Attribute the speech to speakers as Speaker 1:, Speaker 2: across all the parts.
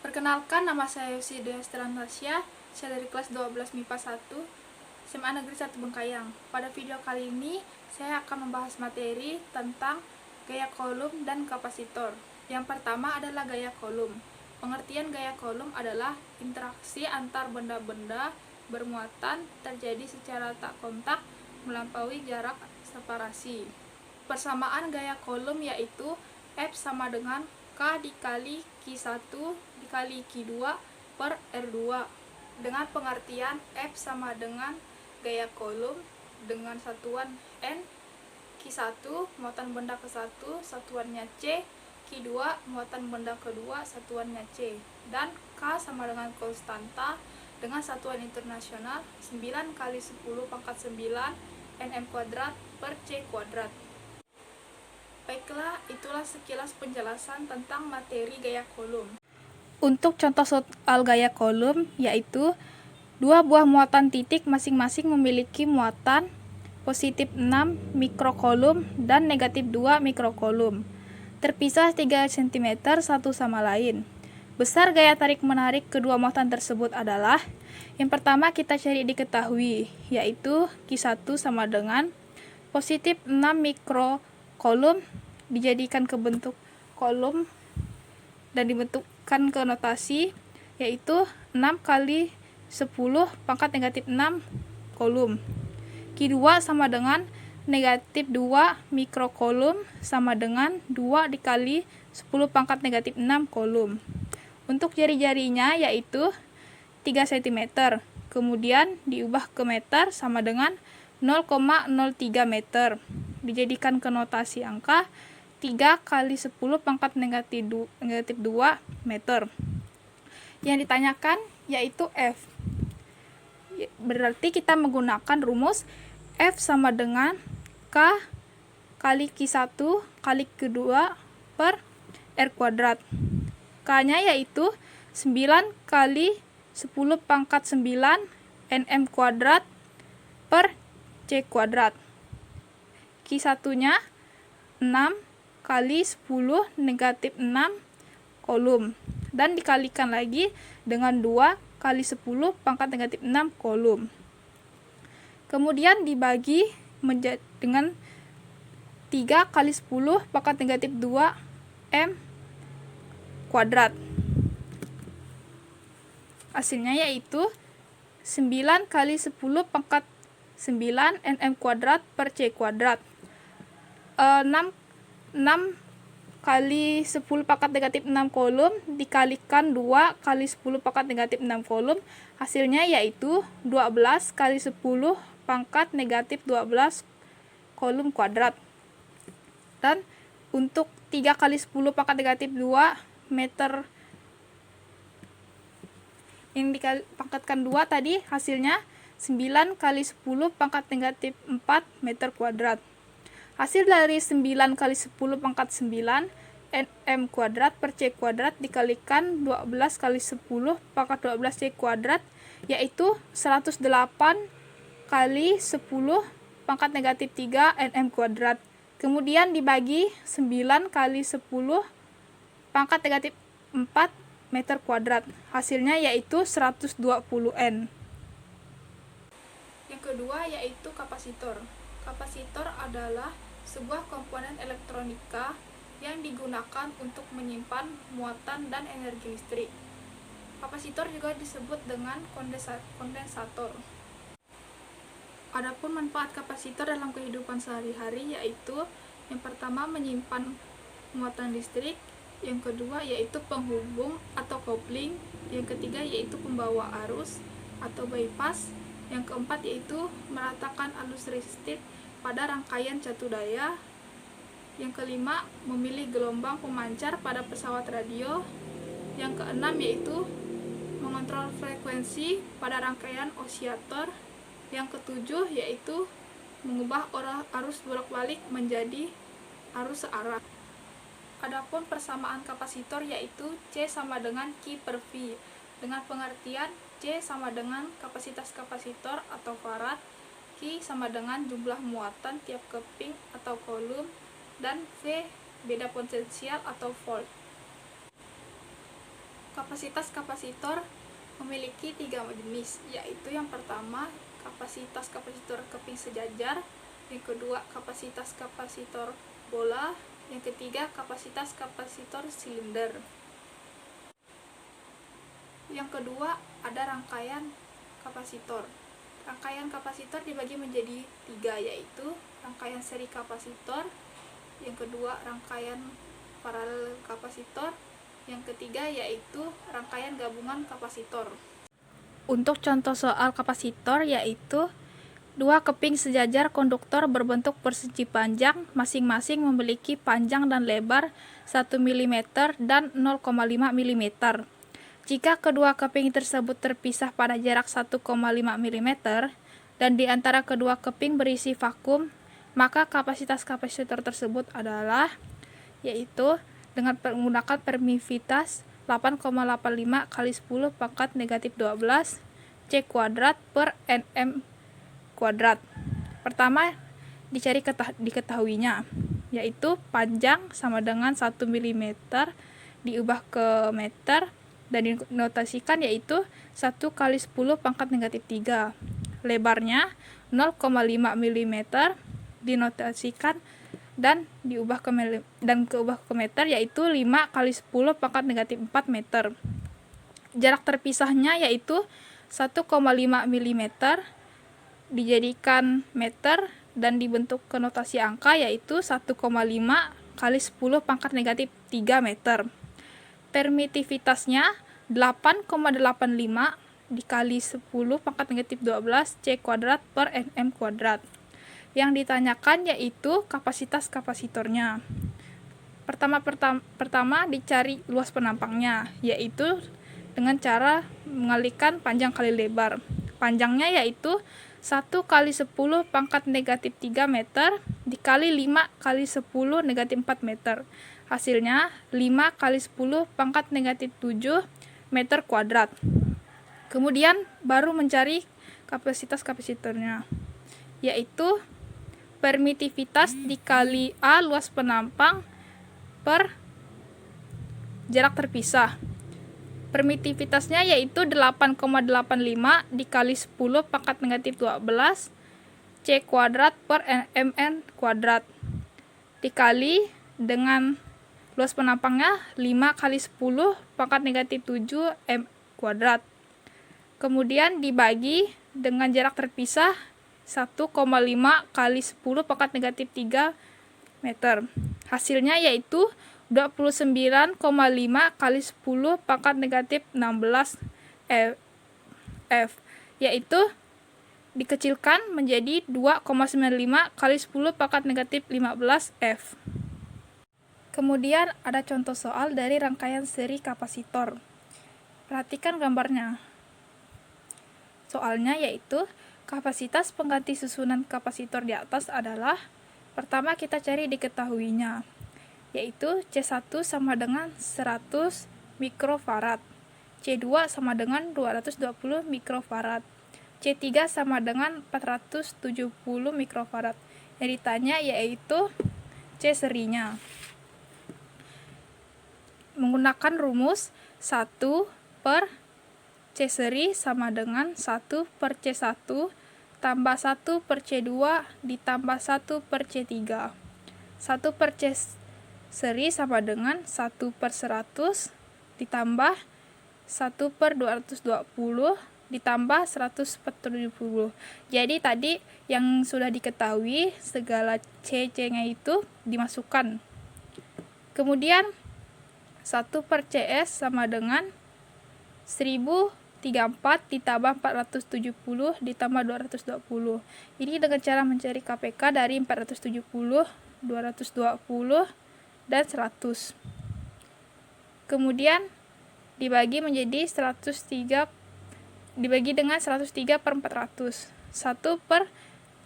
Speaker 1: Perkenalkan, nama saya Yosi Deastrantasya. Saya dari kelas 12 MIPA 1 SMA Negeri 1 Bengkayang. Pada video kali ini, saya akan membahas materi tentang gaya kolom dan kapasitor. Yang pertama adalah gaya kolom. Pengertian gaya kolom adalah interaksi antar benda-benda bermuatan terjadi secara tak kontak melampaui jarak separasi. Persamaan gaya kolom yaitu F sama dengan K dikali Q1 dikali Q2 per R2, dengan pengertian F sama dengan gaya kolom dengan satuan N, Q1 muatan benda ke-1 satuannya C, Q2 muatan benda kedua satuannya C, dan K sama dengan konstanta dengan satuan internasional 9 kali 10 pangkat 9 nm kuadrat per C kuadrat. Baiklah, itulah sekilas penjelasan tentang materi gaya kolom. Untuk contoh soal gaya kolom, yaitu dua buah muatan titik masing-masing memiliki muatan positif 6 mikrokolom dan negatif 2 mikrokolom, terpisah 3 cm satu sama lain. Besar gaya tarik-menarik kedua muatan tersebut adalah, yang pertama kita cari diketahui, yaitu Q1 sama dengan positif 6 mikrokolom dijadikan ke bentuk kolom dan dibentukkan ke notasi, yaitu 6 kali 10 pangkat negatif 6 kolom. Q2 sama dengan negatif 2 mikrokolom sama dengan 2 dikali 10 pangkat negatif 6 kolom. Untuk jari-jarinya yaitu 3 cm, kemudian diubah ke meter sama dengan 0,03 meter. Dijadikan ke notasi angka 3 kali 10 pangkat negatif 2 meter. Yang ditanyakan yaitu F. Berarti kita menggunakan rumus F sama dengan K kali Q1 kali Q2 per R kuadrat. K-nya yaitu 9 kali 10 pangkat 9 nm kuadrat per C kuadrat. Q1-nya 6 kali 10 negatif 6 kolom. Dan dikalikan lagi dengan 2 kali 10 pangkat negatif 6 kolom. Kemudian dibagi dengan 3 kali 10 pangkat negatif 2 M kuadrat. Hasilnya yaitu 9 kali 10 pangkat 9 nm kuadrat per C kuadrat. 6 kali 10 pangkat negatif 6 kolom dikalikan 2 kali 10 pangkat negatif 6 kolom, hasilnya yaitu 12 kali 10 pangkat negatif 12 kolom kuadrat. Dan untuk 3 kali 10 pangkat negatif 2 meter yang dipangkatkan 2 tadi, hasilnya 9 kali 10 pangkat negatif 4 meter kuadrat. Hasil dari 9 kali 10 pangkat 9 nm kuadrat per C kuadrat dikalikan 12 kali 10 pangkat 12 C kuadrat, yaitu 108 kali 10 pangkat negatif 3 nm kuadrat. Kemudian dibagi 9 kali 10 pangkat negatif 4 meter kuadrat. Hasilnya yaitu 120 N. Yang kedua yaitu kapasitor. Kapasitor adalah sebuah komponen elektronika yang digunakan untuk menyimpan muatan dan energi listrik. Kapasitor juga disebut dengan kondensator. Adapun manfaat kapasitor dalam kehidupan sehari-hari yaitu yang pertama menyimpan muatan listrik, yang kedua yaitu penghubung atau kopling, yang ketiga yaitu pembawa arus atau bypass, yang keempat yaitu meratakan arus listrik pada rangkaian catu daya, yang kelima memilih gelombang pemancar pada pesawat radio, yang keenam yaitu mengontrol frekuensi pada rangkaian osiator, yang ketujuh yaitu mengubah arus bolak-balik menjadi arus searah. Adapun persamaan kapasitor yaitu C sama dengan Q per V, dengan pengertian C sama dengan kapasitas kapasitor atau farad, Q sama dengan jumlah muatan tiap keping atau kolom, dan V beda potensial atau volt. Kapasitas kapasitor memiliki 3 jenis, yaitu yang pertama kapasitas kapasitor keping sejajar, yang kedua kapasitas kapasitor bola, yang ketiga kapasitas kapasitor silinder. Yang kedua ada rangkaian kapasitor. Rangkaian kapasitor dibagi menjadi 3, yaitu rangkaian seri kapasitor, yang kedua rangkaian paralel kapasitor, yang ketiga yaitu rangkaian gabungan kapasitor. Untuk contoh soal kapasitor yaitu dua keping sejajar konduktor berbentuk persegi panjang, masing-masing memiliki panjang dan lebar 1 mm dan 0,5 mm. Jika kedua keping tersebut terpisah pada jarak 1,5 mm dan di antara kedua keping berisi vakum, maka kapasitas kapasitor tersebut adalah yaitu dengan menggunakan permitivitas 8,85 kali 10 pangkat negatif 12 C kuadrat per Nm kuadrat. Pertama dicari diketahuinya, yaitu panjang sama dengan 1 mm diubah ke meter dan dinotasikan yaitu 1 kali 10 pangkat negatif 3. Lebarnya 0,5 mm dinotasikan dan diubah ke meter yaitu 5 kali 10 pangkat negatif 4 meter. Jarak terpisahnya yaitu 1,5 mm dijadikan meter dan dibentuk ke notasi angka yaitu 1,5 kali 10 pangkat negatif 3 meter. Permitivitasnya 8,85 dikali 10 pangkat negatif 12 C kuadrat per Nm kuadrat. Yang ditanyakan yaitu kapasitas kapasitornya. Pertama dicari luas penampangnya, yaitu dengan cara mengalihkan panjang kali lebar. Panjangnya yaitu 1 kali 10 pangkat negatif 3 meter dikali 5 kali 10 negatif 4 meter. Hasilnya 5 kali 10 pangkat negatif 7 meter kuadrat. Kemudian baru mencari kapasitas kapasitornya, yaitu permitivitas dikali A luas penampang per jarak terpisah. Permitivitasnya yaitu 8,85 dikali 10 pangkat negatif 12 C kuadrat per Mn kuadrat dikali dengan luas penampangnya 5 kali 10 pangkat negatif 7 M kuadrat. Kemudian dibagi dengan jarak terpisah 1,5 kali 10 pangkat negatif 3 meter. Hasilnya yaitu 29,5 kali 10 pangkat negatif 16 F, yaitu dikecilkan menjadi 2,95 kali 10 pangkat negatif 15 F. Kemudian ada contoh soal dari rangkaian seri kapasitor. Perhatikan gambarnya. Soalnya yaitu kapasitas pengganti susunan kapasitor di atas adalah, pertama kita cari diketahuinya, yaitu C1 sama dengan 100 mikrofarad, C2 sama dengan 220 mikrofarad, C3 sama dengan 470 mikrofarad. Yang ditanya yaitu C serinya. Menggunakan rumus 1 per C seri sama dengan 1 per C1 tambah 1 per C2 ditambah 1 per C3. 1 per C seri sama dengan 1 per 100 ditambah 1 per 220 ditambah 100 per 70. Jadi tadi yang sudah diketahui segala C-nya itu dimasukkan. Kemudian 1 per CS sama dengan 1034 ditambah 470 ditambah 220. Ini dengan cara mencari KPK dari 470, 220, dan 100. Kemudian dibagi menjadi 103 per 400. 1 per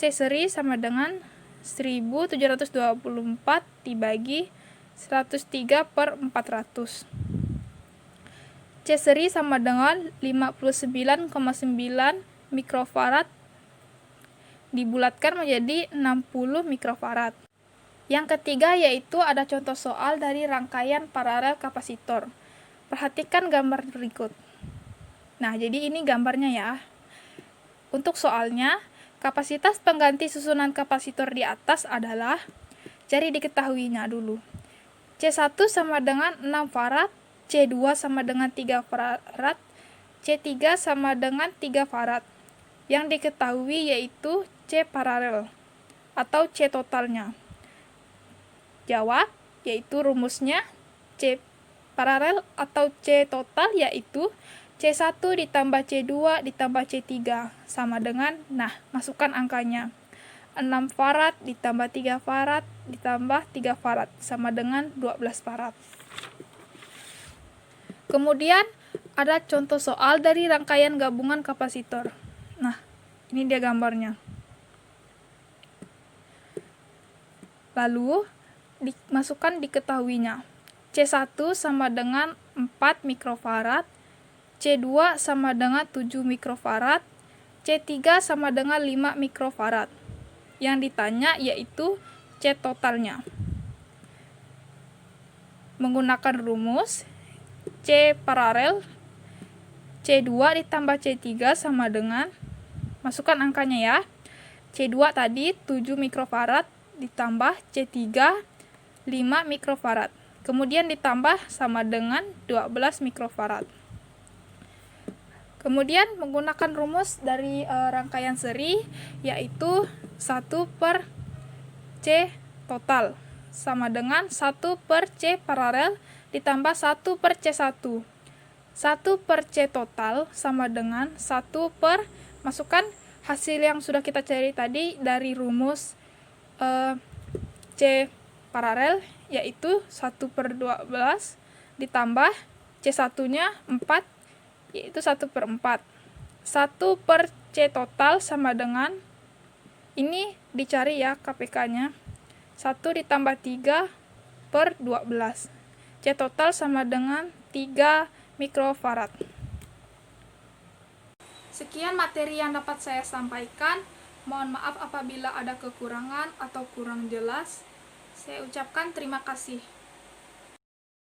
Speaker 1: C seri sama dengan 1724 dibagi 103 per 400. C seri sama dengan 59,9 mikrofarad dibulatkan menjadi 60 mikrofarad. Yang ketiga yaitu ada contoh soal dari rangkaian paralel kapasitor. Perhatikan gambar berikut. Nah, jadi ini gambarnya ya. Untuk soalnya, kapasitas pengganti susunan kapasitor di atas adalah, cari diketahuinya dulu. C1 sama dengan 6 farad, C2 sama dengan 3 farad, C3 sama dengan 3 farad. Yang diketahui yaitu C paralel atau C totalnya. Jawab, yaitu rumusnya C paralel atau C total yaitu C1 ditambah C2 ditambah C3 sama dengan, nah, masukkan angkanya. 6 farad ditambah 3 farad ditambah 3 farad sama dengan 12 farad. Kemudian ada contoh soal dari rangkaian gabungan kapasitor. Nah, ini dia gambarnya. Lalu dimasukkan diketahuinya. C1 sama dengan 4 mikrofarad, C2 sama dengan 7 mikrofarad, C3 sama dengan 5 mikrofarad. Yang ditanya yaitu C totalnya. Menggunakan rumus C paralel, C2 ditambah C3 sama dengan, masukkan angkanya ya. C2 tadi 7 mikrofarad ditambah C3 5 mikrofarad. Kemudian ditambah sama dengan 12 mikrofarad. Kemudian menggunakan rumus dari rangkaian seri yaitu 1 per C total sama dengan 1 per C paralel ditambah 1 per C1. 1 per C total sama dengan 1 per, masukkan hasil yang sudah kita cari tadi dari rumus C paralel yaitu 1 per 12 ditambah C1 nya 4 yaitu 1 per 4. 1 per C total sama dengan, ini dicari ya KPK nya, 1 ditambah 3 per 12. C total sama dengan 3 mikrofarad. Sekian materi yang dapat saya sampaikan. Mohon maaf apabila ada kekurangan atau kurang jelas. Saya ucapkan terima kasih.